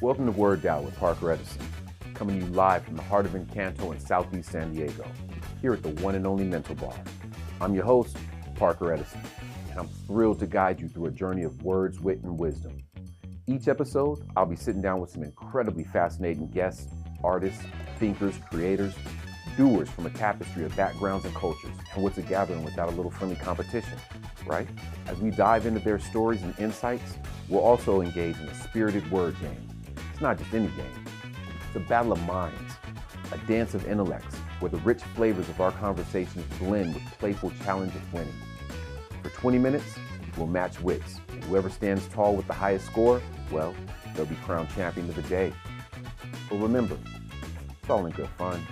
Welcome to Word DOW with Parker Edison, coming to you live from the heart of Encanto in Southeast San Diego, here at the one and only Mental Bar. I'm your host, Parker Edison, and I'm thrilled to guide you through a journey of words, wit, and wisdom. Each episode, I'll be sitting down with some incredibly fascinating guests, artists, thinkers, creators, doers from a tapestry of backgrounds and cultures. And what's a gathering without a little friendly competition, right? As we dive into their stories and insights, we'll also engage in a spirited word game. It's not just any game. It's a battle of minds, a dance of intellects, where the rich flavors of our conversations blend with playful challenge of winning. For 20 minutes, we'll match wits, and whoever stands tall with the highest score, well, they'll be crowned champion of the day. But remember, it's all in good fun,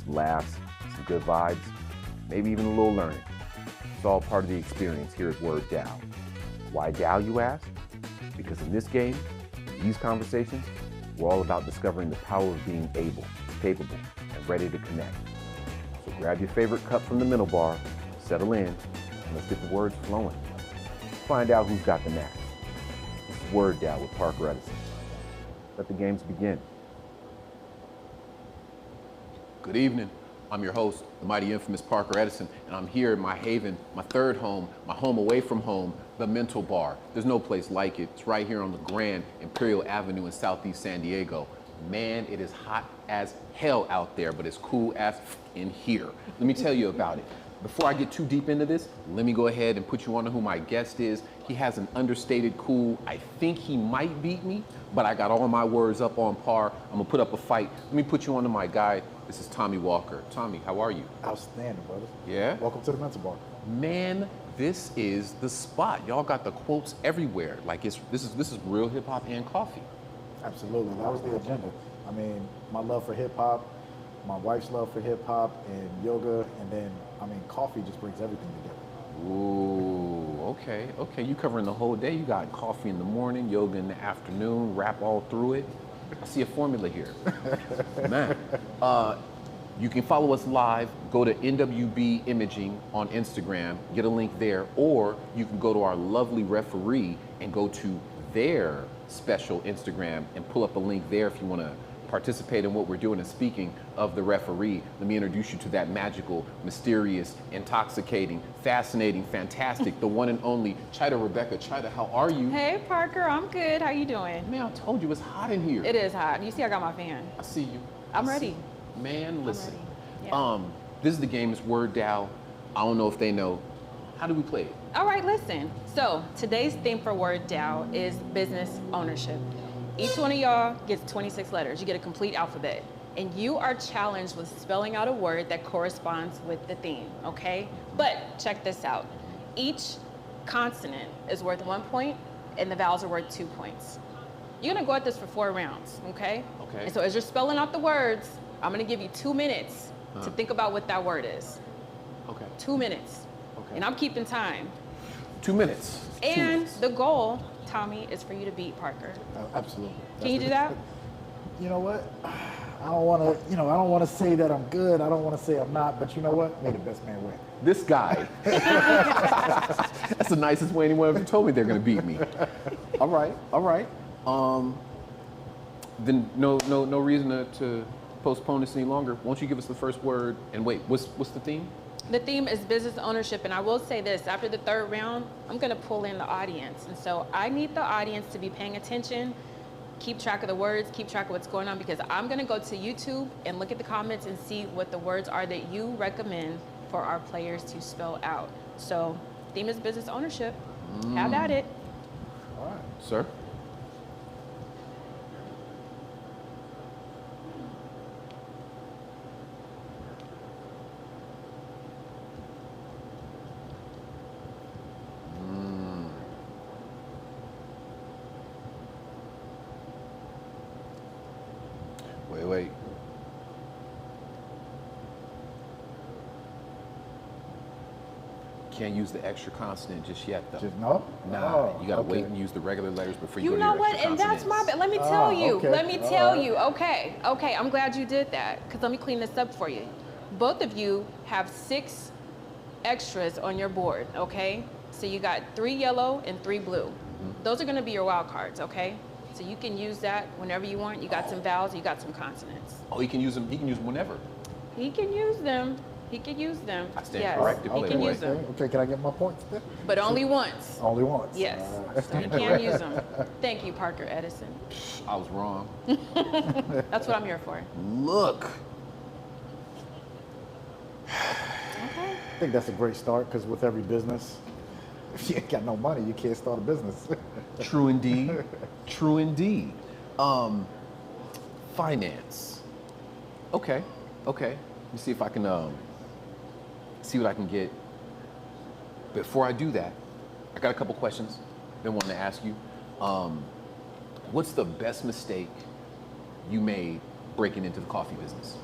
some laughs, some good vibes, maybe even a little learning. It's all part of the experience here at Word DOW. Why DOW, you ask? Because in this game, in these conversations, we're all about discovering the power of being able, capable, and ready to connect. So grab your favorite cup from the Mental Bar, settle in, and let's get the words flowing. Find out who's got the knack. This is Word DOW with Parker Edison. Let the games begin. Good evening. I'm your host, the mighty infamous Parker Edison, and I'm here in my haven, my third home, my home away from home, the Mental Bar. There's no place like it. It's right here on the Grand Imperial Avenue in Southeast San Diego. Man, it is hot as hell out there, but it's cool as in here. Let me tell you about it. Before I get too deep into this, let me go ahead and put you on to who my guest is. He has an understated cool. I think he might beat me, but I got all my words up on par. I'm gonna put up a fight. Let me put you on to my guy. This is Tommy Walker. Tommy, how are you? Outstanding, brother. Yeah? Welcome to the Mental Bar. Man, this is the spot. Y'all got the quotes everywhere. Like this is real hip hop and coffee. Absolutely, that was the agenda. I mean, my love for hip hop, my wife's love for hip hop and yoga, and then, I mean, coffee just brings everything together. Ooh, okay. You covering the whole day. You got coffee in the morning, yoga in the afternoon, rap all through it. I see a formula here. Man, you can follow us live. Go to NWB Imaging on Instagram, get a link there, or you can go to our lovely referee and go to their special Instagram and pull up a link there if you want to participate in what we're doing. And speaking of the referee, let me introduce you to that magical, mysterious, intoxicating, fascinating, fantastic, the one and only Chida Rebecca. Chida, how are you? Hey Parker, I'm good. How you doing? Man, I told you it's hot in here. It is hot. You see I got my fan. I see you. I'm ready. Man, listen. Yeah. This is the game, it's Word DOW. I don't know if they know. How do we play it? All right, listen. So today's theme for Word DOW is business ownership. Each one of y'all gets 26 letters. You get a complete alphabet. And you are challenged with spelling out a word that corresponds with the theme, okay? But check this out. Each consonant is worth 1 point, and the vowels are worth 2 points. You're gonna go at this for 4 rounds, okay? Okay. And so as you're spelling out the words, I'm gonna give you 2 minutes to think about what that word is. Okay. 2 minutes. Okay. And I'm keeping time. 2 minutes. And the goal, Tommy, is for you to beat Parker. Absolutely. Can you do that? You know what? I don't want to say that I'm good. I don't want to say I'm not, but you know what? May the best man win. This guy. That's the nicest way anyone ever told me they're gonna beat me. All right. Then no reason to postpone this any longer. Won't you give us the first word? And wait, what's the theme? The theme is business ownership, and I will say this, after the 3rd round, I'm gonna pull in the audience. And so I need the audience to be paying attention, keep track of the words, keep track of what's going on, because I'm gonna go to YouTube and look at the comments and see what the words are that you recommend for our players to spell out. So theme is business ownership. Have at it. All right. Sir? Wait. Can't use the extra consonant just yet, though. Just no? Nah, you gotta okay. wait and use the regular letters before you You go to know your what, extra and that's my consonants. bad. Let me tell you, okay. let me All tell right. you. Okay, I'm glad you did that, because let me clean this up for you. Both of you have 6 extras on your board, okay? So you got 3 yellow and 3 blue. Those are gonna be your wild cards, okay? So you can use that whenever you want. You got some vowels, you got some consonants. Oh, he can use them. He can use them whenever. He can use them. He can use them. I stand yes, corrected. he can use them. Okay, can I get my points then? But only once. Only once. Yes. So you can use them. Thank you, Parker Edison. I was wrong. That's what I'm here for. Look. Okay. I think that's a great start because with every business, if you ain't got no money, you can't start a business. True indeed. True indeed. Finance. Okay. Okay. Let me see if I can see what I can get. Before I do that, I got a couple questions been wanting to ask you. What's the best mistake you made breaking into the coffee business?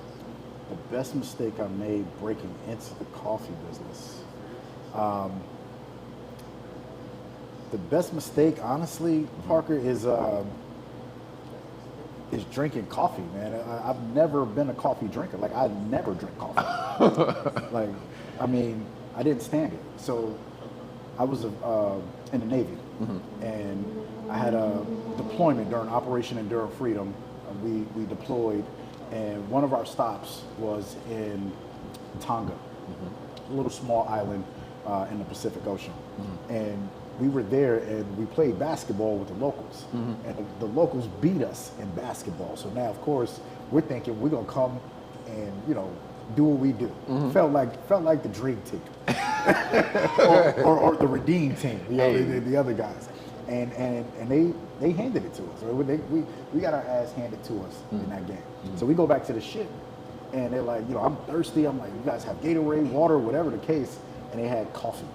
The best mistake I made breaking into the coffee business. The best mistake, honestly, Parker, is drinking coffee, man. I've never been a coffee drinker. Like, I never drink coffee. Like, I mean, I didn't stand it. So I was in the Navy, and I had a deployment during Operation Enduring Freedom. We deployed, and one of our stops was in Tonga, a little small island in the Pacific Ocean. And we were there and we played basketball with the locals. And the locals beat us in basketball. So now, of course, we're thinking we're gonna come and, you know, do what we do. Felt like the dream team, or the redeem team, you know, the other guys. And they handed it to us. We got our ass handed to us in that game. So we go back to the ship, and they're like, you know, I'm thirsty. I'm like, you guys have Gatorade, water, whatever the case. And they had coffee.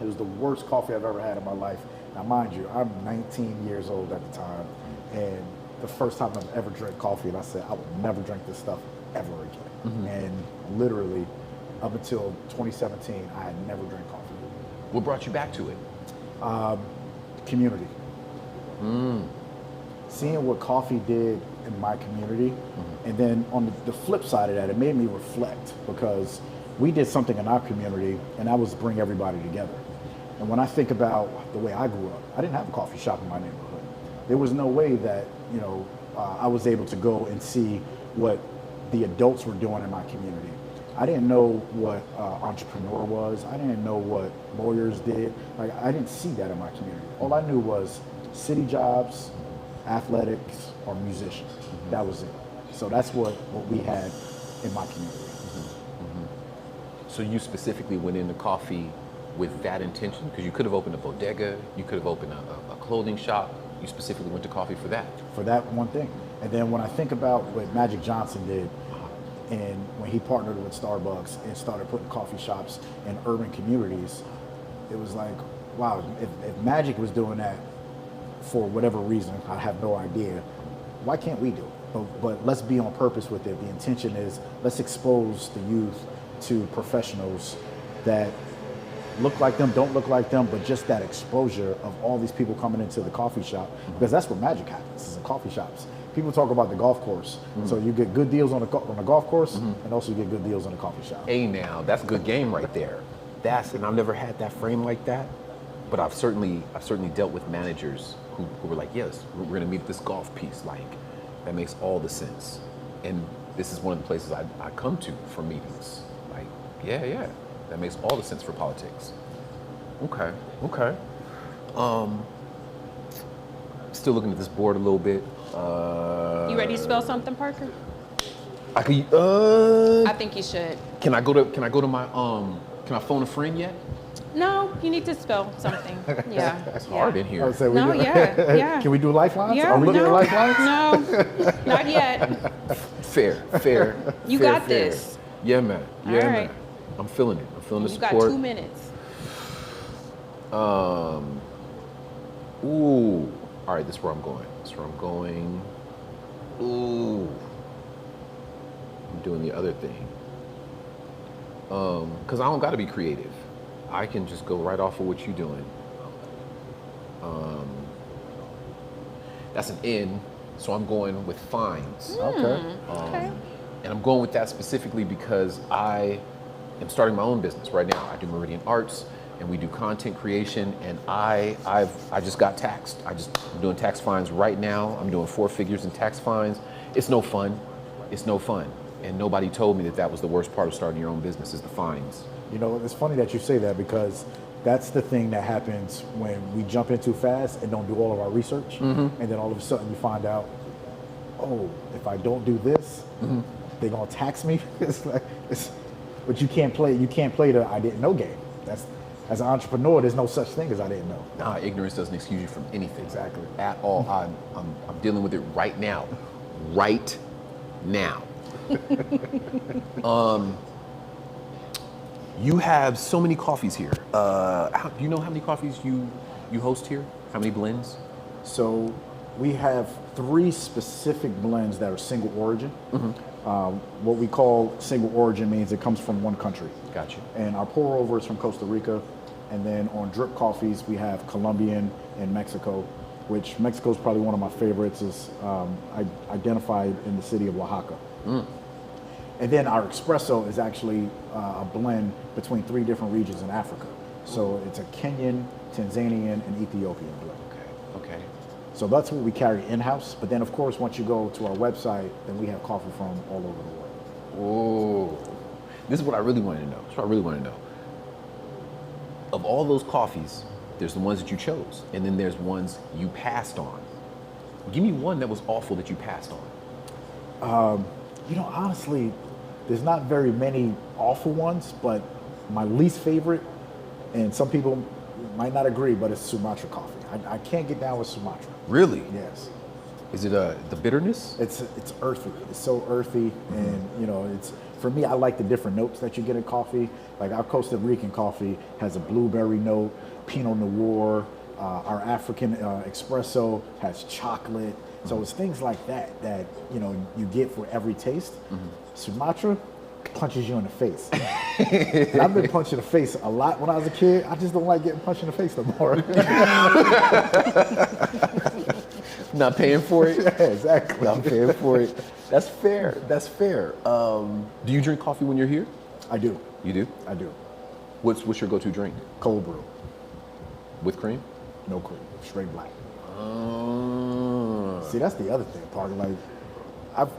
It was the worst coffee I've ever had in my life. Now, mind you, I'm 19 years old at the time, and the first time I've ever drank coffee, and I said, I would never drink this stuff ever again. And literally, up until 2017, I had never drank coffee. What brought you back to it? Community. Seeing what coffee did in my community, and then on the flip side of that, it made me reflect, because we did something in our community, and that was bring everybody together. And when I think about the way I grew up, I didn't have a coffee shop in my neighborhood. There was no way that, you know, I was able to go and see what the adults were doing in my community. I didn't know what entrepreneur was. I didn't know what lawyers did. Like, I didn't see that in my community. All I knew was city jobs, athletics, or musician. That was it. So that's what we had in my community. So you specifically went into coffee with that intention? Because you could have opened a bodega, you could have opened a clothing shop. You specifically went to coffee for that? For that one thing. And then when I think about what Magic Johnson did, and when he partnered with Starbucks and started putting coffee shops in urban communities, it was like, wow, if Magic was doing that for whatever reason, I have no idea, why can't we do it? But let's be on purpose with it. The intention is, let's expose the youth to professionals that look like them, don't look like them, but just that exposure of all these people coming into the coffee shop, because that's where magic happens, is in coffee shops. People talk about the golf course, so you get good deals on the golf course, and also you get good deals on the coffee shop. Hey, now that's good game right there. And I've never had that frame like that, but I've certainly dealt with managers who were like, yes, we're gonna meet at this golf piece. Like, that makes all the sense. And this is one of the places I come to for meetings. Like, yeah, that makes all the sense for politics. Okay. Still looking at this board a little bit. You ready to spell something, Parker? I can. I think you should. Can I go to my Can I phone a friend yet? No, you need to spell something. Yeah. It's hard in here. No, yeah. Can we do lifelines? Yeah, Are we doing lifelines? No, not yet. Fair. You got this. Yeah, man. All right. Man. I'm feeling it. I'm feeling the You support. got 2 minutes. Ooh. All right, this is where I'm going. Ooh. I'm doing the other thing. Because I don't got to be creative. I can just go right off of what you're doing. That's an N, so I'm going with fines. Okay. And I'm going with that specifically because I am starting my own business right now. I do Meridian Arts, and we do content creation. And I just got taxed. I'm doing tax fines right now. I'm doing 4 figures in tax fines. It's no fun. It's no fun. And nobody told me that that was the worst part of starting your own business is the fines. You know, it's funny that you say that because that's the thing that happens when we jump in too fast and don't do all of our research. And then all of a sudden you find out, oh, if I don't do this, they're gonna tax me. But you can't play the I didn't know game. As an entrepreneur, there's no such thing as I didn't know. Nah, ignorance doesn't excuse you from anything. Exactly. At all. I'm dealing with it right now. Right now. You have so many coffees here. Do you know how many coffees you host here? How many blends? So we have 3 specific blends that are single origin. What we call single origin means it comes from one country. Gotcha. And our pour over is from Costa Rica. And then on drip coffees, we have Colombian and Mexico, which Mexico is probably one of my favorites. Is identified in the city of Oaxaca. And then our espresso is actually a blend between 3 different regions in Africa. So it's a Kenyan, Tanzanian, and Ethiopian blend. Okay. So that's what we carry in-house. But then, of course, once you go to our website, then we have coffee from all over the world. Oh, this is what I really wanted to know. That's what I really want to know. Of all those coffees, there's the ones that you chose, and then there's ones you passed on. Give me one that was awful that you passed on. You know, honestly, there's not very many awful ones, but my least favorite, and some people might not agree, but it's Sumatra coffee. I can't get down with Sumatra. Really? Yes. Is it the bitterness? It's earthy. It's so earthy, and you know, it's for me. I like the different notes that you get in coffee. Like our Costa Rican coffee has a blueberry note, Pinot Noir. Our African espresso has chocolate. So it's things like that you know you get for every taste. Sumatra punches you in the face. And I've been punched in the face a lot when I was a kid. I just don't like getting punched in the face no more. Not paying for it? Yeah, exactly. Not paying for it. That's fair. That's fair. Do you drink coffee when you're here? I do. You do? I do. What's your go-to drink? Cold brew. With cream? No cream. Straight black. See, that's the other thing, Parker. Like,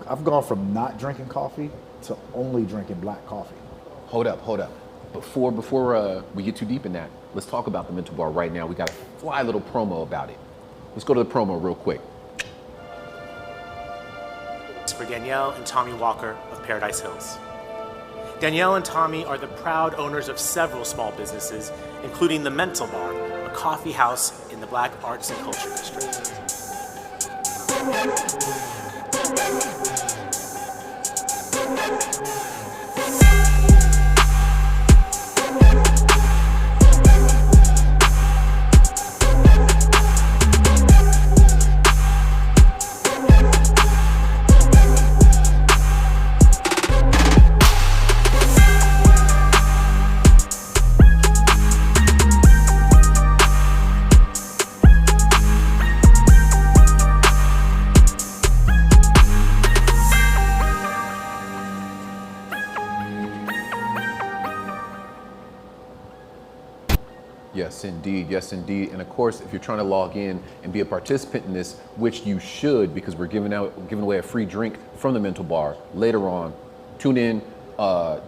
I've gone from not drinking coffee to only drinking black coffee. Hold up. Before we get too deep in that, let's talk about the mental bar right now. We got a fly little promo about it. Let's go to the promo real quick. It's for Danielle and Tommy Walker of Paradise Hills. Danielle and Tommy are the proud owners of several small businesses, including the Mental Bar, a coffee house in the Black Arts and Culture District. Yes, indeed. And of course, if you're trying to log in and be a participant in this, which you should, because we're giving away a free drink from the Mental Bar later on, tune in,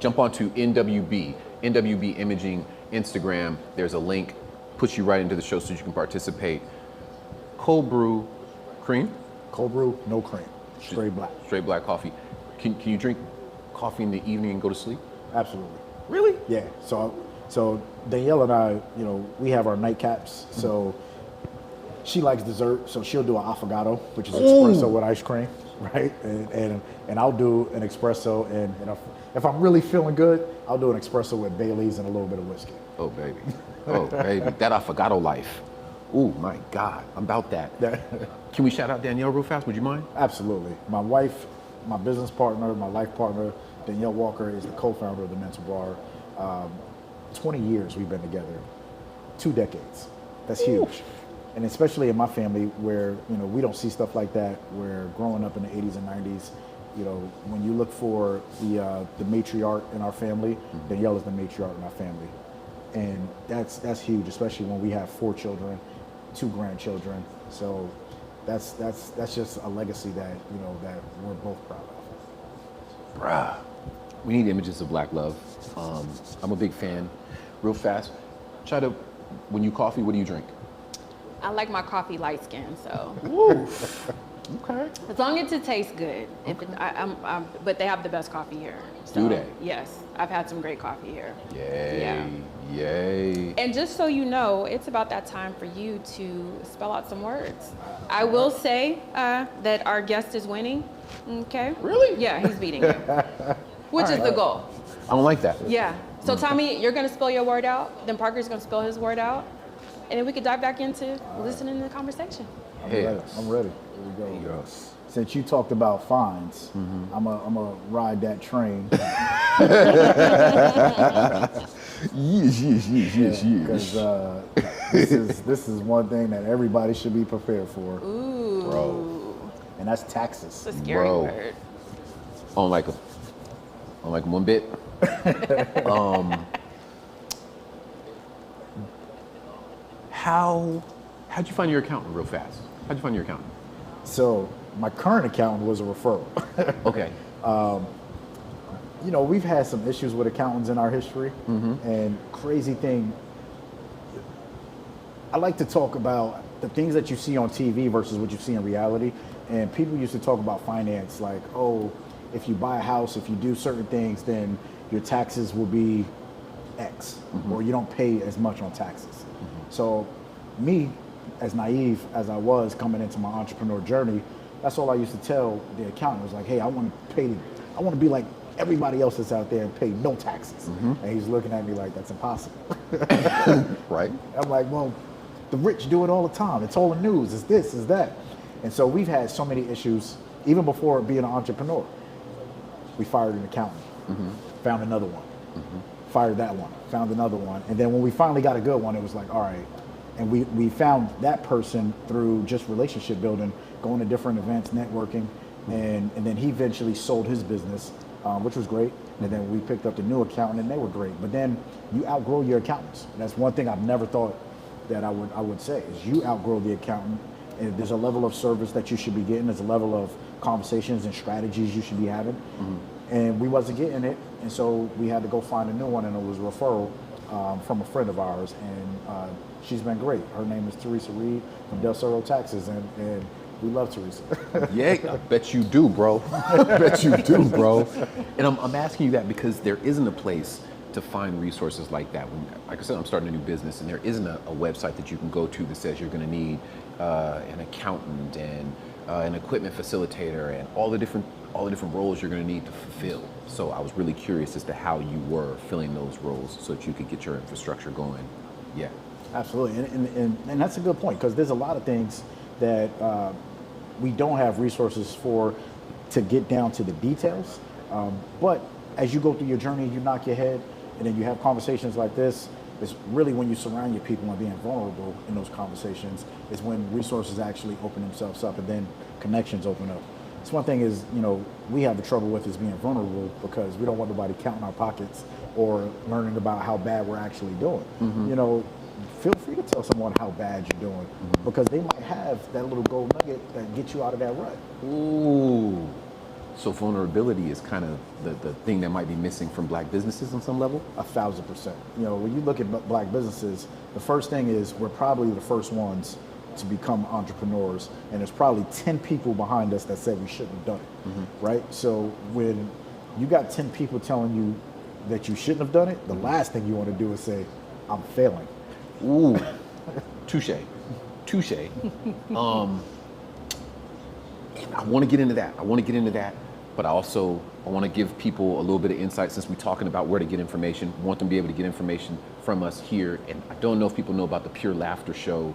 jump onto NWB Imaging Instagram. There's a link, puts you right into the show so you can participate. Cold brew, cream? Cold brew, no cream. Straight black. Straight black coffee. Can you drink coffee in the evening and go to sleep? Absolutely. Really? Yeah. So Danielle and I, you know, we have our nightcaps. So she likes dessert, so she'll do an affogato, which is espresso with ice cream, right? And I'll do an espresso, and if I'm really feeling good, I'll do an espresso with Baileys and a little bit of whiskey. Oh baby, that affogato life. Ooh, my God, I'm about that. Can we shout out Danielle real fast? Would you mind? Absolutely. My wife, my business partner, my life partner, Danielle Walker, is the co-founder of the Mental Bar. 20 years we've been together, 2 decades. That's huge. And especially in my family where, you know, we don't see stuff like that, where growing up in the 80s and 90s, you know, when you look for the matriarch in our family, Danielle is the matriarch in our family. And that's huge, especially when we have 4 children, 2 grandchildren. So that's just a legacy that, you know, that we're both proud of. Bruh, we need images of black love. I'm a big fan. Real fast, Chida, when you coffee, what do you drink? I like my coffee light skin, so Woo. Okay. as long as it tastes good. If it, but they have the best coffee here. So, Do they? Yes, I've had some great coffee here. Yay. Yeah. Yay. And just so you know, it's about that time for you to spell out some words. I will say that our guest is winning. Okay. Really? Yeah, he's beating you, which is the goal. I don't like that. Yeah. So Tommy, you're gonna spell your word out. Then Parker's gonna spell his word out, and then we could dive back into listening to the conversation. I'm ready. Here we go. Yes. Since you talked about fines, I'm a ride that train. Yes. Because this is one thing that everybody should be prepared for. Ooh. Bro. And that's taxes. It's a scary Bro. word. I don't like them. I don't like them one bit. How'd you find your accountant real fast? How'd you find your accountant? So my current accountant was a referral. Okay. You know, we've had some issues with accountants in our history, and crazy thing, I like to talk about the things that you see on TV versus what you see in reality. And people used to talk about finance like, oh, if you buy a house, if you do certain things, then your taxes will be X, or you don't pay as much on taxes. So me, as naive as I was coming into my entrepreneur journey, that's all I used to tell the accountant was like, hey, I want to be like everybody else that's out there and pay no taxes. And he's looking at me like, that's impossible. Right. I'm like, well, the rich do it all the time. It's all the news. It's this, it's that. And so we've had so many issues, even before being an entrepreneur. We fired an accountant, found another one, fired that one, found another one. And then when we finally got a good one, it was like, all right. And we found that person through just relationship building, going to different events, networking. And then he eventually sold his business, which was great. And then we picked up the new accountant and they were great. But then you outgrow your accountants. That's one thing I've never thought that I would say is you outgrow the accountant. And there's a level of service that you should be getting. There's a level of conversations and strategies you should be having. And we wasn't getting it. And so we had to go find a new one, and it was a referral from a friend of ours. And she's been great. Her name is Teresa Reed from Del Cerro Taxes, and we love Teresa. Yeah, I bet you do, bro. I bet you do, bro. And I'm asking you that because there isn't a place to find resources like that. When, like I said, I'm starting a new business, and there isn't a website that you can go to that says you're going to need an accountant and an equipment facilitator and all the different roles you're going to need to fulfill. So I was really curious as to how you were filling those roles so that you could get your infrastructure going. Yeah. Absolutely, and that's a good point, because there's a lot of things that we don't have resources for to get down to the details. But as you go through your journey, you knock your head, and then you have conversations like this. It's really when you surround your people and being vulnerable in those conversations is when resources actually open themselves up, and then connections open up. It's one thing is, you know, we have the trouble with is being vulnerable because we don't want nobody counting our pockets or learning about how bad we're actually doing. You know, feel free to tell someone how bad you're doing because they might have that little gold nugget that gets you out of that rut. Ooh. So vulnerability is kind of the thing that might be missing from black businesses on some level? 1,000%. You know, when you look at black businesses, the first thing is we're probably the first ones to become entrepreneurs, and there's probably 10 people behind us that said we shouldn't have done it, right? So when you got 10 people telling you that you shouldn't have done it, the last thing you want to do is say, I'm failing. Ooh, touche. And I want to get into that. But I want to give people a little bit of insight since we're talking about where to get information. We want them to be able to get information from us here. And I don't know if people know about the Pure Laughter show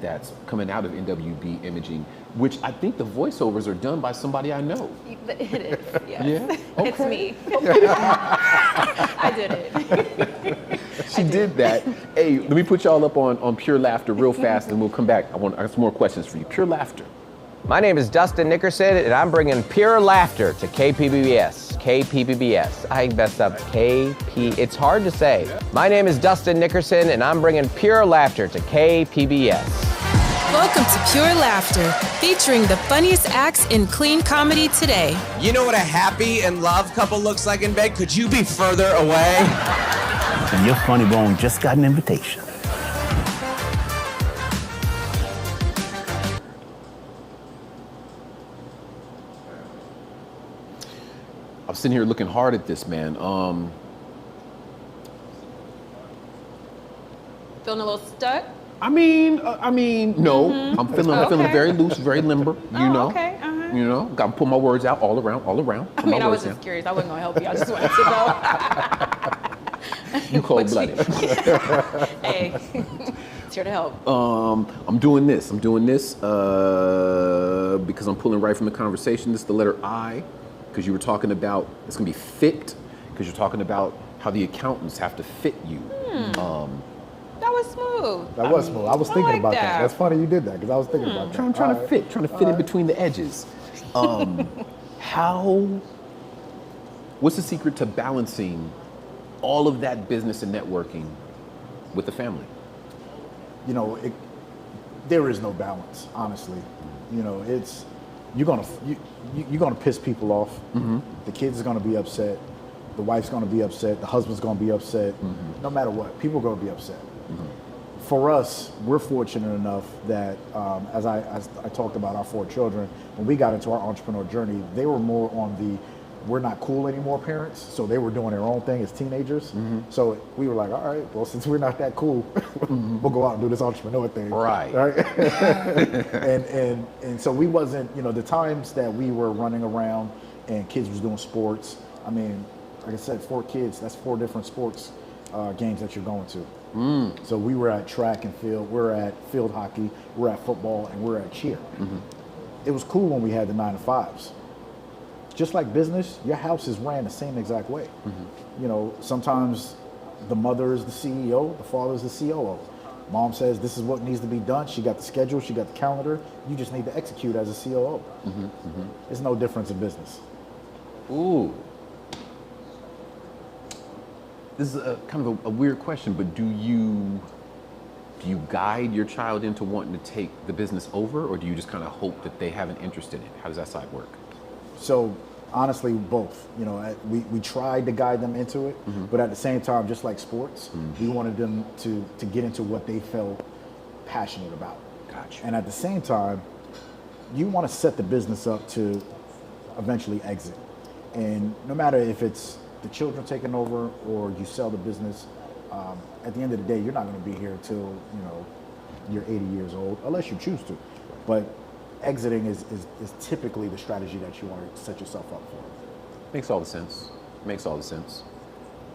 that's coming out of NWB Imaging, which I think the voiceovers are done by somebody I know. It is, yes. Yeah? It's me. I did it. She did that. Hey, let me put y'all up on Pure Laughter real fast, and we'll come back. I got some more questions for you. Pure Laughter. My name is Dustin Nickerson, and I'm bringing pure laughter to KPBS. KPBS. I messed up KP. It's hard to say. My name is Dustin Nickerson, and I'm bringing pure laughter to KPBS. Welcome to Pure Laughter, featuring the funniest acts in clean comedy today. You know what a happy and love couple looks like in bed? Could you be further away? And your funny bone just got an invitation. I'm sitting here looking hard at this, man. Feeling a little stuck? No. I'm feeling very loose, very limber. You know. Okay. You know, got to put my words out all around. I mean, I was just curious. I wasn't gonna help you. I just wanted to know. You cold-blooded. Hey, it's here to help. I'm doing this because I'm pulling right from the conversation. This is the letter I, because you were talking about it's gonna be fit, because you're talking about how the accountants have to fit you. That was smooth. That was smooth. I was thinking like about that. that. That's funny you did that because I was thinking about that. Trying to fit in between the edges. What's the secret to balancing all of that business and networking with the family? You know, there is no balance, honestly. You know, you're gonna piss people off. Mm-hmm. The kids are gonna be upset. The wife's gonna be upset. The husband's gonna be upset. Mm-hmm. No matter what, people are gonna be upset. Mm-hmm. For us, we're fortunate enough that, as I talked about our 4 children, when we got into our entrepreneur journey, they were more on the we're not cool anymore parents, so they were doing their own thing as teenagers. Mm-hmm. So we were like, all right, well, since we're not that cool, we'll go out and do this entrepreneur thing. Right. and so we wasn't, you know, the times that we were running around and kids was doing sports, I mean, like I said, 4 kids, that's 4 different sports games that you're going to. So we were at track and field, we're at field hockey, we're at football, and we're at cheer. It was cool when we had the 9 to 5s. Just like business, your house is ran the same exact way. You know, sometimes the mother is the CEO, the father is the COO. Mom says this is what needs to be done. She got the schedule, she got the calendar. You just need to execute as a COO. There's no difference in business. Ooh. This is kind of a weird question, but do you guide your child into wanting to take the business over, or do you just kind of hope that they have an interest in it? How does that side work? So honestly, both. You know, we tried to guide them into it, but at the same time, just like sports, we wanted them to get into what they felt passionate about. Gotcha. And at the same time, you want to set the business up to eventually exit. And no matter if it's the children taking over or you sell the business, at the end of the day, you're not going to be here till, you know, you're 80 years old, unless you choose to. But exiting is typically the strategy that you want to set yourself up for. Makes all the sense. Makes all the sense.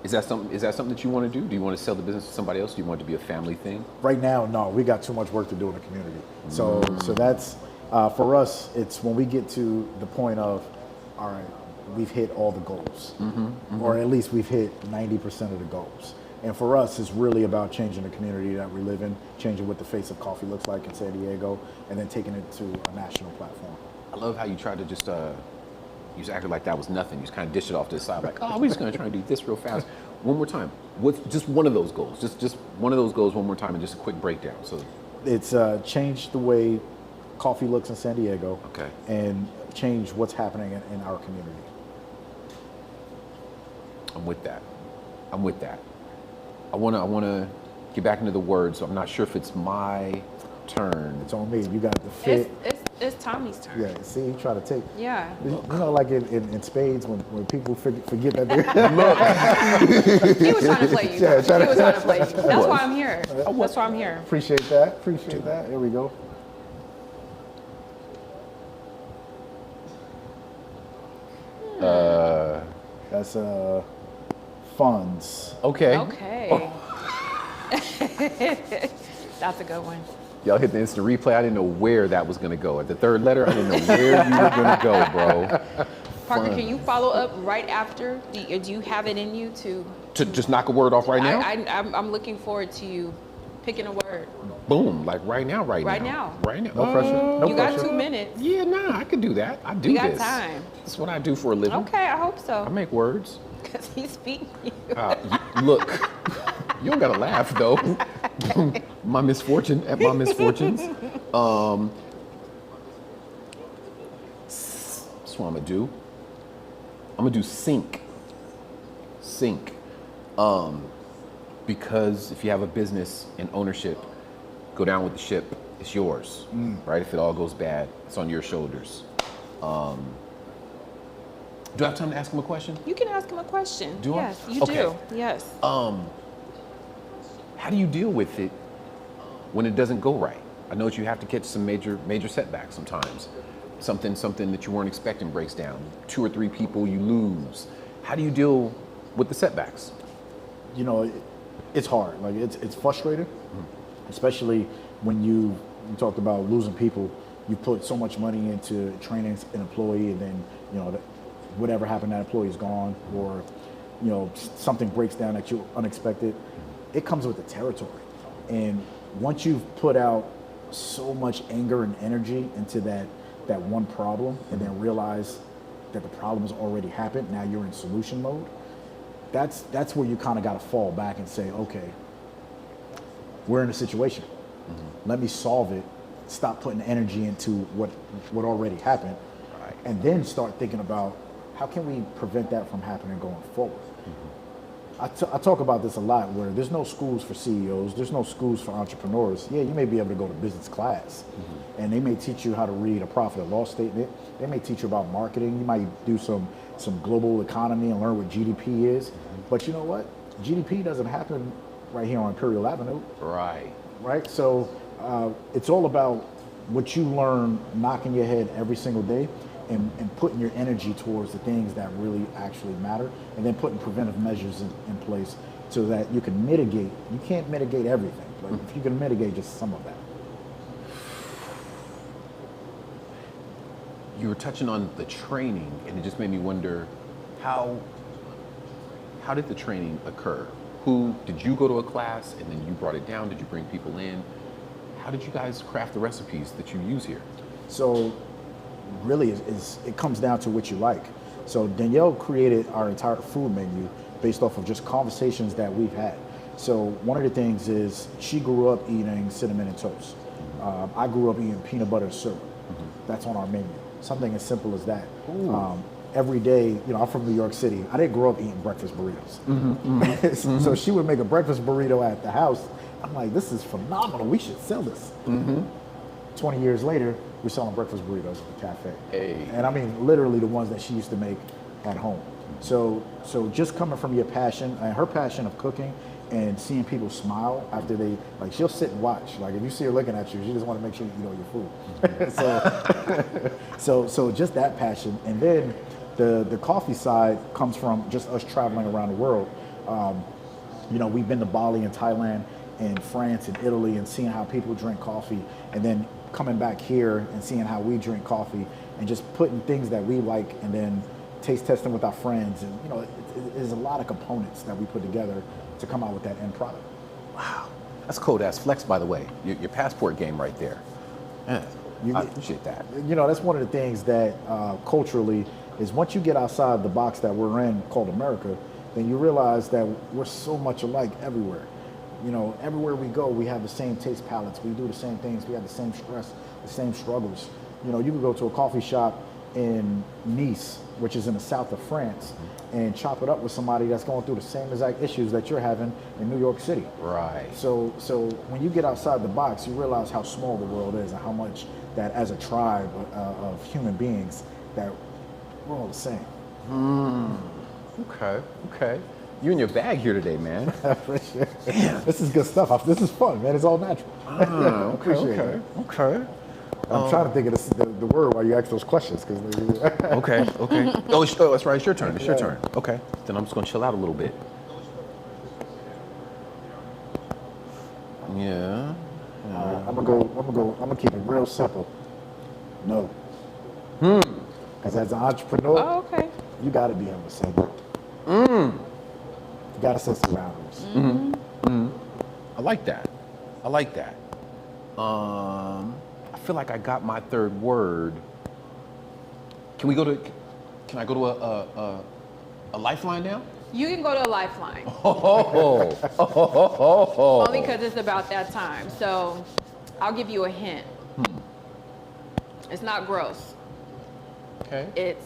Is that something that you want to do? Do you want to sell the business to somebody else? Do you want it to be a family thing? Right now, no. We got too much work to do in the community. So that's for us. It's when we get to the point of, all right, we've hit all the goals, or at least we've hit 90% of the goals. And for us, it's really about changing the community that we live in, changing what the face of coffee looks like in San Diego, and then taking it to a national platform. I love how you tried to just you just acted like that was nothing. You just kind of dished it off to the side, like, oh, we're just going to try and do this real fast. One more time. What's just one of those goals? Just one of those goals one more time, and just a quick breakdown. So it's change the way coffee looks in San Diego, okay, and change what's happening in our community. I'm with that. I wanna get back into the words, so I'm not sure if it's my turn. It's on me. You got the fit. It's Tommy's turn. Yeah, see, you try to take. Yeah. You know, like in spades, when people forget that they. He was trying to play you. Yeah, He was trying to play you. That's why I'm here. That's why I'm here. Appreciate that. Here we go. That's funds. Okay. Okay. That's a good one. Y'all hit the instant replay. I didn't know where that was going to go. At the third letter, I didn't know where you were going to go, bro. Parker, can you follow up right after? Do you have it in you to just knock a word off right now? I'm looking forward to you picking a word. Boom, like right now. Right now. Right now. No pressure. No You pressure. got 2 minutes. Yeah, nah, I could do that. I do We got this. time. That's what I do for a living. Okay, I hope so. I make words. Because he's feeding you. Look, you don't gotta laugh though. My misfortunes. That's what I'm gonna do. I'm gonna do sink. Because if you have a business and ownership, go down with the ship, it's yours, right? If it all goes bad, it's on your shoulders. Do I have time to ask him a question? You can ask him a question. Do I? Yes, you Okay. do. Yes. How do you deal with it when it doesn't go right? I know that you have to catch some major setbacks sometimes. Something that you weren't expecting breaks down. 2 or 3 people you lose. How do you deal with the setbacks? You know, it's hard. Like it's frustrating, especially when you talked about losing people. You put so much money into training an employee, and then whatever happened, that employee is gone, or something breaks down that you unexpected. It comes with the territory, and once you've put out so much anger and energy into that one problem, and then realize that the problem has already happened, now you're in solution mode. That's where you kind of got to fall back and say, okay, we're in a situation. Let me solve it. Stop putting energy into what already happened, and then start thinking about how can we prevent that from happening going forward. I talk about this a lot, where there's no schools for CEOs, there's no schools for entrepreneurs. Yeah, you may be able to go to business class, and they may teach you how to read a profit and loss statement. They may teach you about marketing. You might do some global economy and learn what GDP is. But you know what? GDP doesn't happen right here on Imperial Avenue. Right? So it's all about what you learn, knocking your head every single day, and putting your energy towards the things that really actually matter, and then putting preventive measures in place so that you can mitigate. You can't mitigate everything, but if you can mitigate just some of that. You were touching on the training, and it just made me wonder, how did the training occur? Did you go to a class and then you brought it down? Did you bring people in? How did you guys craft the recipes that you use here? So really it comes down to what you like. So Danielle created our entire food menu based off of just conversations that we've had. So one of the things is she grew up eating cinnamon and toast. I grew up eating peanut butter and syrup. That's on our menu. Something as simple as that. Every day, I'm from New York City. I didn't grow up eating breakfast burritos. So she would make a breakfast burrito at the house. I'm like, this is phenomenal. We should sell this. 20 years later, we're selling breakfast burritos at the cafe. And I mean, literally the ones that she used to make at home. So just coming from your passion, and her passion of cooking, and seeing people smile after she'll sit and watch. Like if you see her looking at you, she just want to make sure you eat all your food. so just that passion. And then the coffee side comes from just us traveling around the world. We've been to Bali and Thailand and France and Italy, and seeing how people drink coffee, and then coming back here and seeing how we drink coffee, and just putting things that we like, and then taste testing with our friends. And there's a lot of components that we put together to come out with that end product. Wow, that's cold ass flex, by the way. Your passport game right there. Yeah, I appreciate that. That's one of the things that culturally is, once you get outside the box that we're in called America, then you realize that we're so much alike everywhere. Everywhere we go, we have the same taste palettes. We do the same things. We have the same stress, the same struggles. You can go to a coffee shop in Nice, which is in the south of France, and chop it up with somebody that's going through the same exact issues that you're having in New York City. Right. So when you get outside the box, you realize how small the world is, and how much that as a tribe of human beings, that we're all the same. Okay. You in your bag here today, man. For sure. Damn. This is good stuff. This is fun, man. It's all natural. Okay. I'm trying to think of the word while you ask those questions. Okay. Oh, that's right. It's your turn. Your turn. Okay. Then I'm just gonna chill out a little bit. Yeah. I'm gonna keep it real simple. No. Because as an entrepreneur, you got to be able to say no. You got to set some boundaries. I like that. I feel like I got my third word. Can we go to Can I go to a lifeline now? You can go to a lifeline. Oh. Only because it's about that time. So I'll give you a hint. It's not gross. Okay. It's,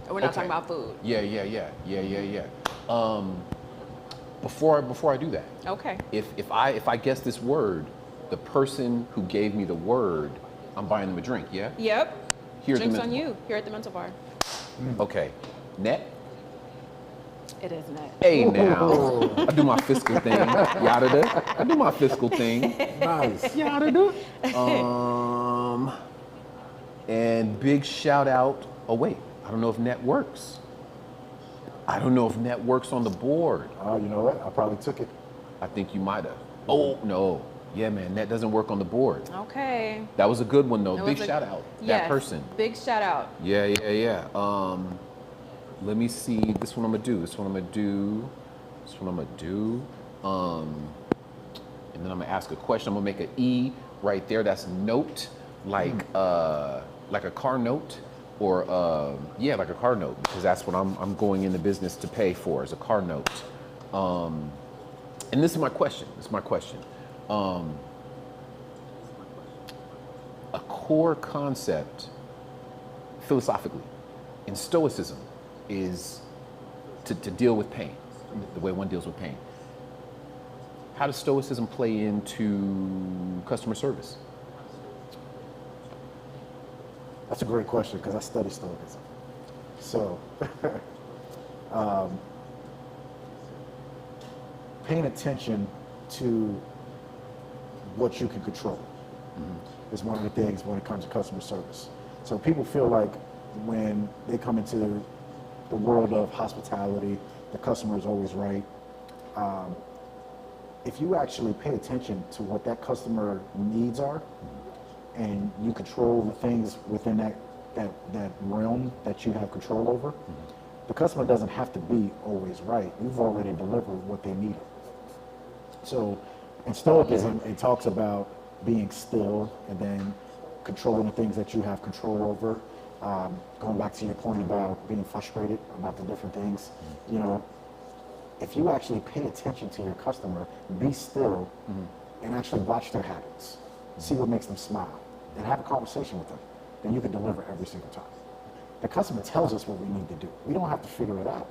we're not talking about food. Yeah. Before I do that, Okay. if I guess this word, the person who gave me the word, I'm buying them a drink. Yeah. Yep. Here at the Drinks mental on you here at the mental bar. Okay. Net. It is net. Hey now, I do my fiscal thing. Yada da. I do my fiscal thing. Nice. Yada da. And big shout out. Oh wait, I don't know if net works. I don't know if net works on the board. Oh, you know what? I probably took it. I think you might have. Oh no. Yeah, man, net doesn't work on the board. Okay. That was a good one though. That Big was a- shout out. Yes, That person. Big shout out. Yeah. Let me see. This one I'm gonna do. And then I'm gonna ask a question. I'm gonna make an E right there. That's note, like a car note, or like a car note, because that's what I'm going into business to pay for, is a car note. And this is my question. A core concept, philosophically, in Stoicism, is to deal with pain, the way one deals with pain. How does Stoicism play into customer service? That's a great question because I study Stoicism. So, paying attention to what you can control is one of the things when it comes to customer service. So people feel like when they come into the world of hospitality, the customer is always right. If you actually pay attention to what that customer needs are, and you control the things within that realm that you have control over, the customer doesn't have to be always right. You've already delivered what they needed. So in Stoicism, it talks about being still and then controlling the things that you have control over. Going back to your point about being frustrated about the different things, you know, if you actually pay attention to your customer, be still and actually watch their habits, see what makes them smile, and have a conversation with them, then you can deliver every single time. The customer tells us what we need to do. We don't have to figure it out.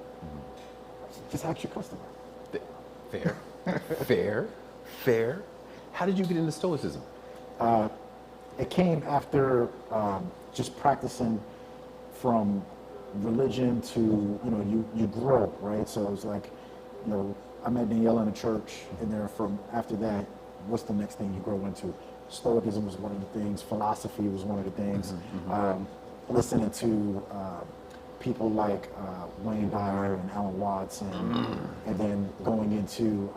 Just ask your customer. Fair. How did you get into Stoicism? It came after just practicing from religion to, you know, you grow, right? So it was like, you know, I met Daniela in a church, and then from after that, what's the next thing you grow into? Stoicism was one of the things. Philosophy was one of the things. Listening to people like Wayne Dyer and Alan Watts, and then going into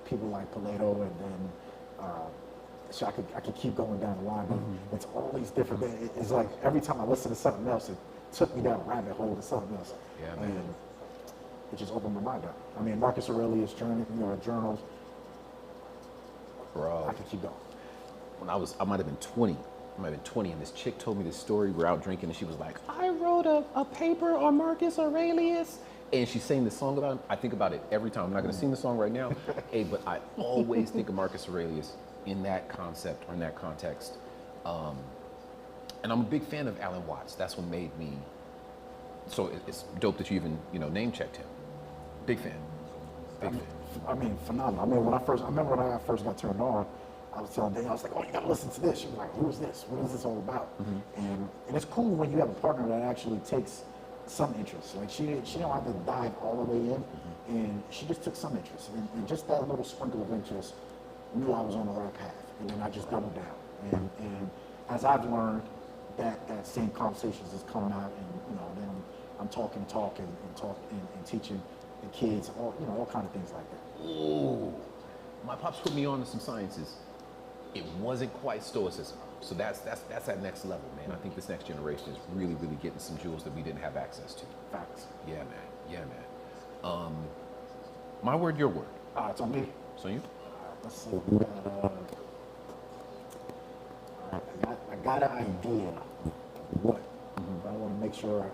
people like Plato, and then so I could keep going down the line. But it's all these different. It's like every time I listen to something else, it took me down a rabbit hole to something else, and it just opened my mind up. I mean, Marcus Aurelius' journals. Bro, I could keep going. when I might have been 20, and this chick told me this story. We're out drinking, and she was like, I wrote a paper on Marcus Aurelius. And she sang the song about him. I think about it every time. I'm not going to sing the song right now, but I always think of Marcus Aurelius in that concept or in that context. And I'm a big fan of Alan Watts. That's what made me. So it's dope that you even name checked him. Big fan. I mean, phenomenal. I mean, I remember when I first got turned on, I was telling Danielle, I was like, oh, you gotta listen to this. She was like, who is this? What is this all about? And it's cool when you have a partner that actually takes some interest. Like she don't have to dive all the way in, and she just took some interest. And just that little sprinkle of interest knew I was on the right path. And then I just doubled down. And as I've learned, that same conversations is coming out, and then I'm talking and teaching the kids, all kind of things like that. Ooh, my pops put me on to some sciences. It wasn't quite Stoicism, so that's that next level, man. I think this next generation is really, really getting some jewels that we didn't have access to. Facts. Yeah, man. My word, your word. It's on me. So you? Let's see. We got, I got an idea what, but I want to make sure.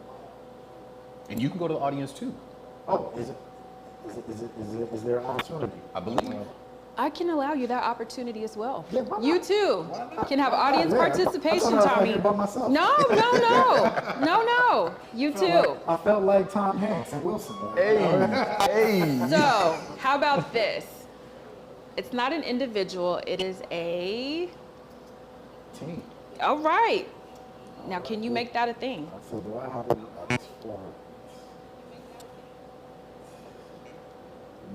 And you can go to the audience too. Oh, is there an opportunity? I believe. I can allow you that opportunity as well. Yeah, why You not? too can have audience Yeah, I participation, thought I was out Tommy. here by myself. No. You too. I felt like Tom Hanks and Wilson. Hey. So, how about this? It's not an individual, it is a. Team. All right. Now, can you make that a thing? So do I have a four?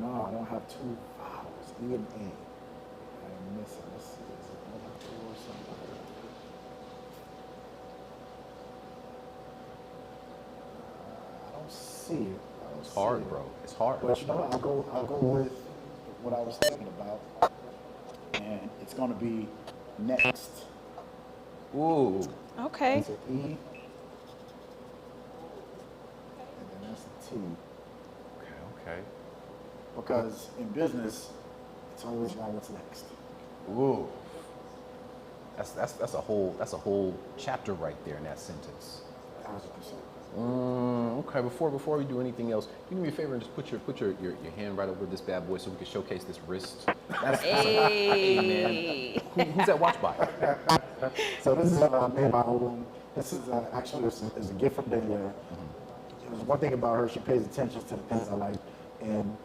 No, I don't have two vowels. E and A. I'm missing. Let's see. Is it number four or something? I don't see it. It's hard, bro. It's hard. But you know what? I'll go with what I was thinking about, and it's gonna be next. Ooh. Okay. It's an E, and then that's a T. Okay. Because in business, it's always about what's next. Ooh. That's a whole chapter right there in that sentence. 1,000%. Okay. Before we do anything else, can you do me a favor and just put your hand right over this bad boy so we can showcase this wrist. Hey. Who's that watch by? So this is made by Owen. This is actually is a gift from Danielle. There's one thing about her; she pays attention to the things I like, and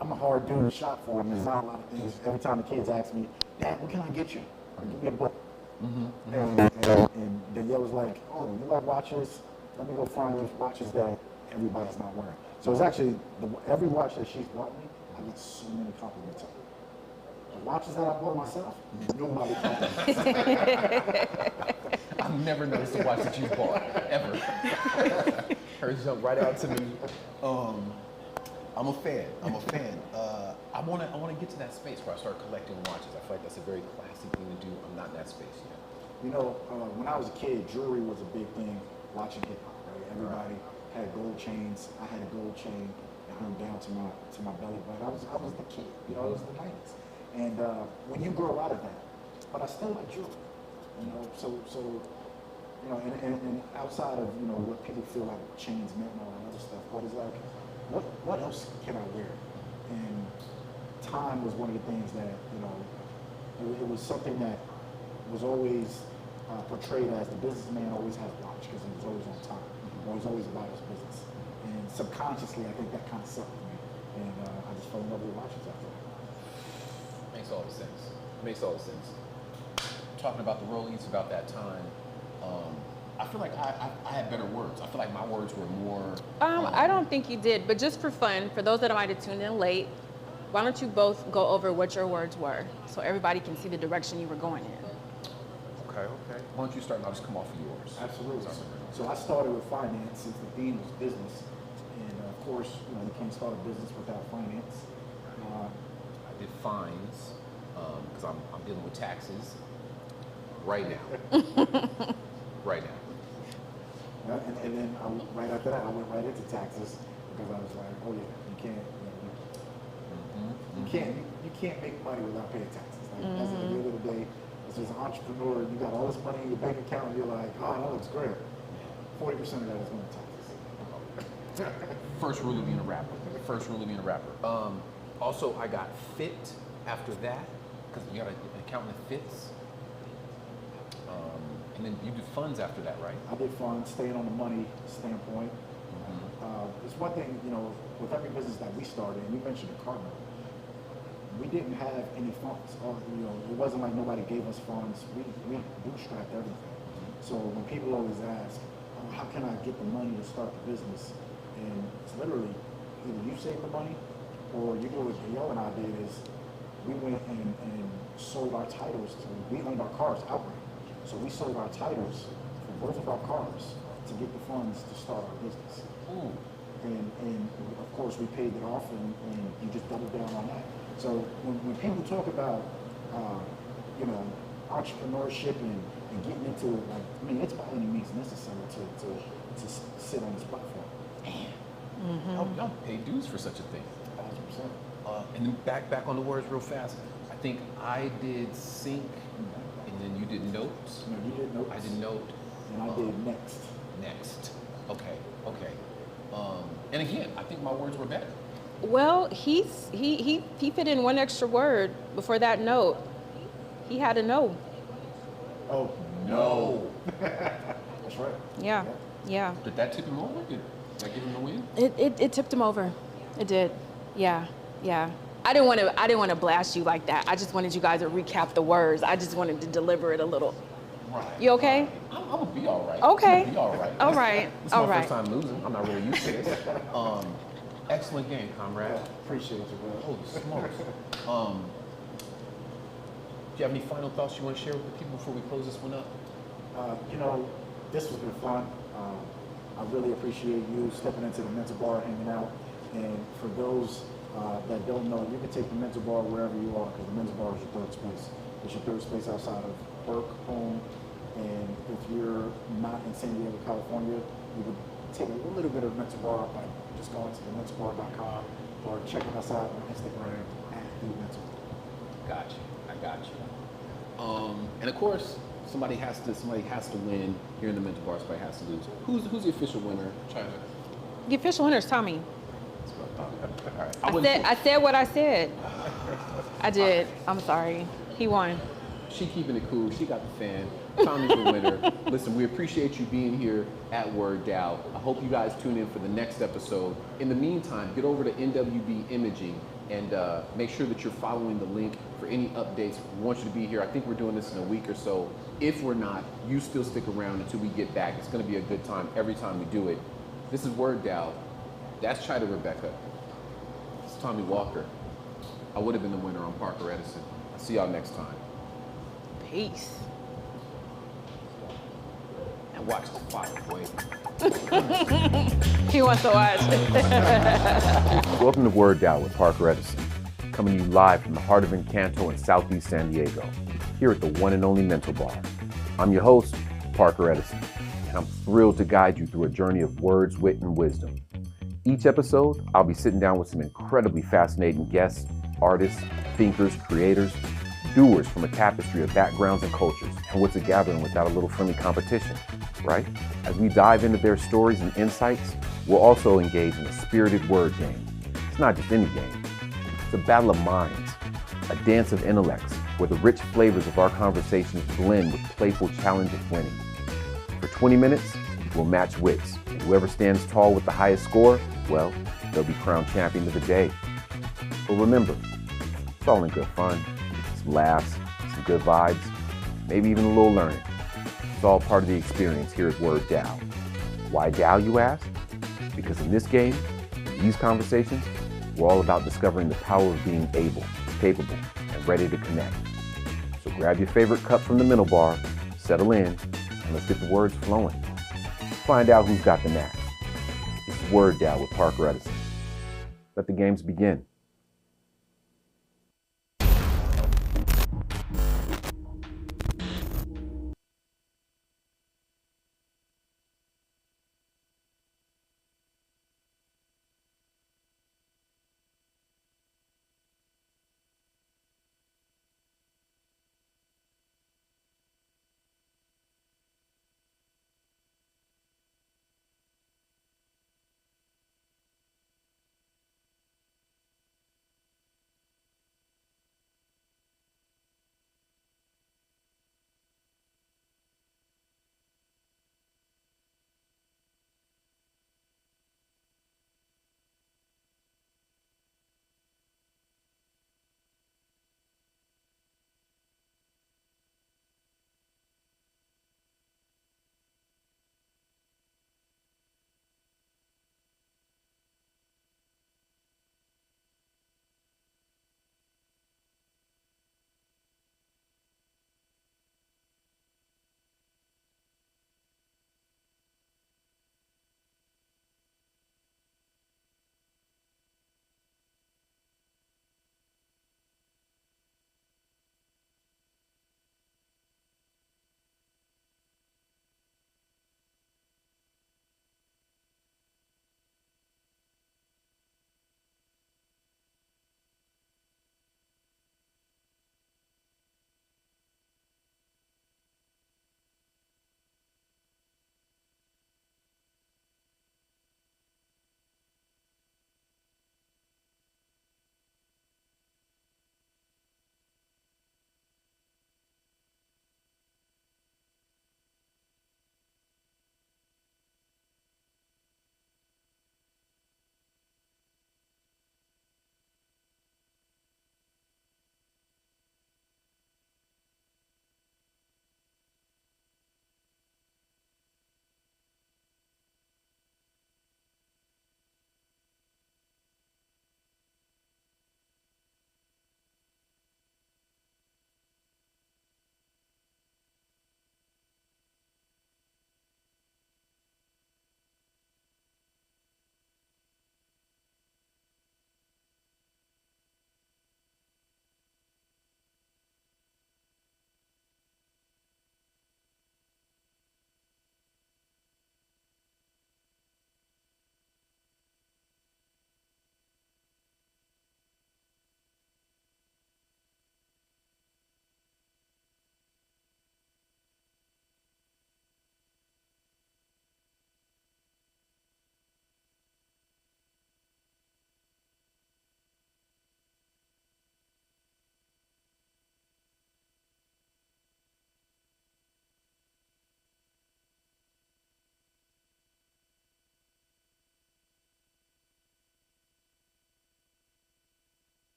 I'm a hard dude to shop for. And there's not a lot of things. Every time the kids ask me, "Dad, what can I get you?" Or give me a book. And Danielle was like, "Oh, you like watches? Let me go find those watches that everybody's not wearing." So it's actually every watch that she's bought me, I get so many compliments on. The watches that I bought myself, nobody compliments. I've never noticed a watch that you bought, ever. Hers jumped right out to me. I'm a fan. I wanna get to that space where I start collecting watches. I feel like that's a very classy thing to do. I'm not in that space yet. You know, when I was a kid, jewelry was a big thing. Watching hip hop, right? Everybody had gold chains. I had a gold chain that hung down to my belly button. I was the kid. You know, it was the 90s. And when you grow out of that, but I still like jewelry. You know, so you know, and outside of what people feel like chains meant and all that other stuff, but it's like, what else can I wear? And time was one of the things that it was something that was always portrayed as the businessman always had a watch because he was always on time, or was always about his business. And subconsciously, I think that kind of sucked me, and I just fell in love with watches after that. Makes all the sense. Talking about the Rollies, about that time, I feel like I had better words. I feel like my words were more. I don't think you did, but just for fun, for those that might have tuned in late, why don't you both go over what your words were so everybody can see the direction you were going in? Okay. Why don't you start and I'll just come off of yours. Absolutely. So I started with finance since the theme was business, and of course, you can't start a business without finance. I did fines because I'm dealing with taxes right now. And then right after that, I went right into taxes because I was like, oh yeah, you can't, you can't make money without paying taxes. Like that's at the end of the day, as an entrepreneur, you got all this money in your bank account, and you're like, oh, that looks great. 40% of that is going to taxes. First rule of being a rapper. Also, I got fit after that because you got an accountant that fits. And then you did funds after that, right? I did funds, staying on the money standpoint. It's one thing, with every business that we started, and you mentioned the car note, we didn't have any funds. It wasn't like nobody gave us funds. We bootstrapped everything. So when people always ask, oh, how can I get the money to start the business? And it's literally either you save the money or you do what Yo and I did is we went and sold our titles we owned our cars outright. So we sold our titles for both of our cars to get the funds to start our business. And of course we paid it off and you just double down on that. So when people talk about entrepreneurship and getting into it, it's by any means necessary to sit on this platform. Y'all pay dues for such a thing. 1,000%. And then back on the words real fast. I think I did sync in And then you did notes? No, you did notes. I did note. And I did next. Next. Okay. And again, I think my words were better. Well, he fit in one extra word before that note. He had a no. Oh, no. That's right. Yeah. Did that tip him over? Did that give him the win? It tipped him over. It did. Yeah. I didn't want to blast you like that. I just wanted you guys to recap the words. I just wanted to deliver it a little. Right. You okay? I'm gonna be all right. Okay. I'm gonna be all right. All right. This is All my right. first time losing. I'm not really used to this. Excellent game, comrade. Appreciate you, bro. Holy smokes. Do you have any final thoughts you want to share with the people before we close this one up? This has been fun. I really appreciate you stepping into the mental bar, hanging out. And for those that don't know, you can take the mental bar wherever you are, because the mental bar is your third space. It's your third space outside of work, home. And if you're not in San Diego, California, you would take a little bit of mental bar by just going to the mentalbar.com or checking us out on Instagram at the mental bar. I got you. And of course, somebody has to win here in the mental bar. Somebody has to lose. Who's the official winner? China. The official winner is Tommy. All right. I said what I said. I did. I'm sorry. He won. She keeping it cool. She got the fan. Tommy's the winner. Listen, we appreciate you being here at Word DOW. I hope you guys tune in for the next episode. In the meantime, get over to NWB Imaging and make sure that you're following the link for any updates. We want you to be here. I think we're doing this in a week or so. If we're not, you still stick around until we get back. It's going to be a good time every time we do it. This is Word DOW. That's Chida Rebecca. It's Tommy Walker. I would have been the winner on Parker Edison. I'll see y'all next time. Peace. And watch the fire, boy. He wants to watch. Welcome to Word DOW with Parker Edison, coming to you live from the heart of Encanto in Southeast San Diego, here at the one and only Mental Bar. I'm your host, Parker Edison, and I'm thrilled to guide you through a journey of words, wit, and wisdom. Each episode, I'll be sitting down with some incredibly fascinating guests, artists, thinkers, creators, doers from a tapestry of backgrounds and cultures. And what's a gathering without a little friendly competition, right? As we dive into their stories and insights, we'll also engage in a spirited word game. It's not just any game. It's a battle of minds, a dance of intellects, where the rich flavors of our conversations blend with playful challenge of winning. For 20 minutes, we'll match wits, and whoever stands tall with the highest score, well, they'll be crowned champion of the day. But remember, it's all in good fun. Some laughs, some good vibes, maybe even a little learning. It's all part of the experience here at Word DOW. Why DOW, you ask? Because in this game, in these conversations, we're all about discovering the power of being able, capable, and ready to connect. So grab your favorite cup from the Mental Bar, settle in, and let's get the words flowing. Find out who's got the knack. This is Word DOW with Parker Edison. Let the games begin.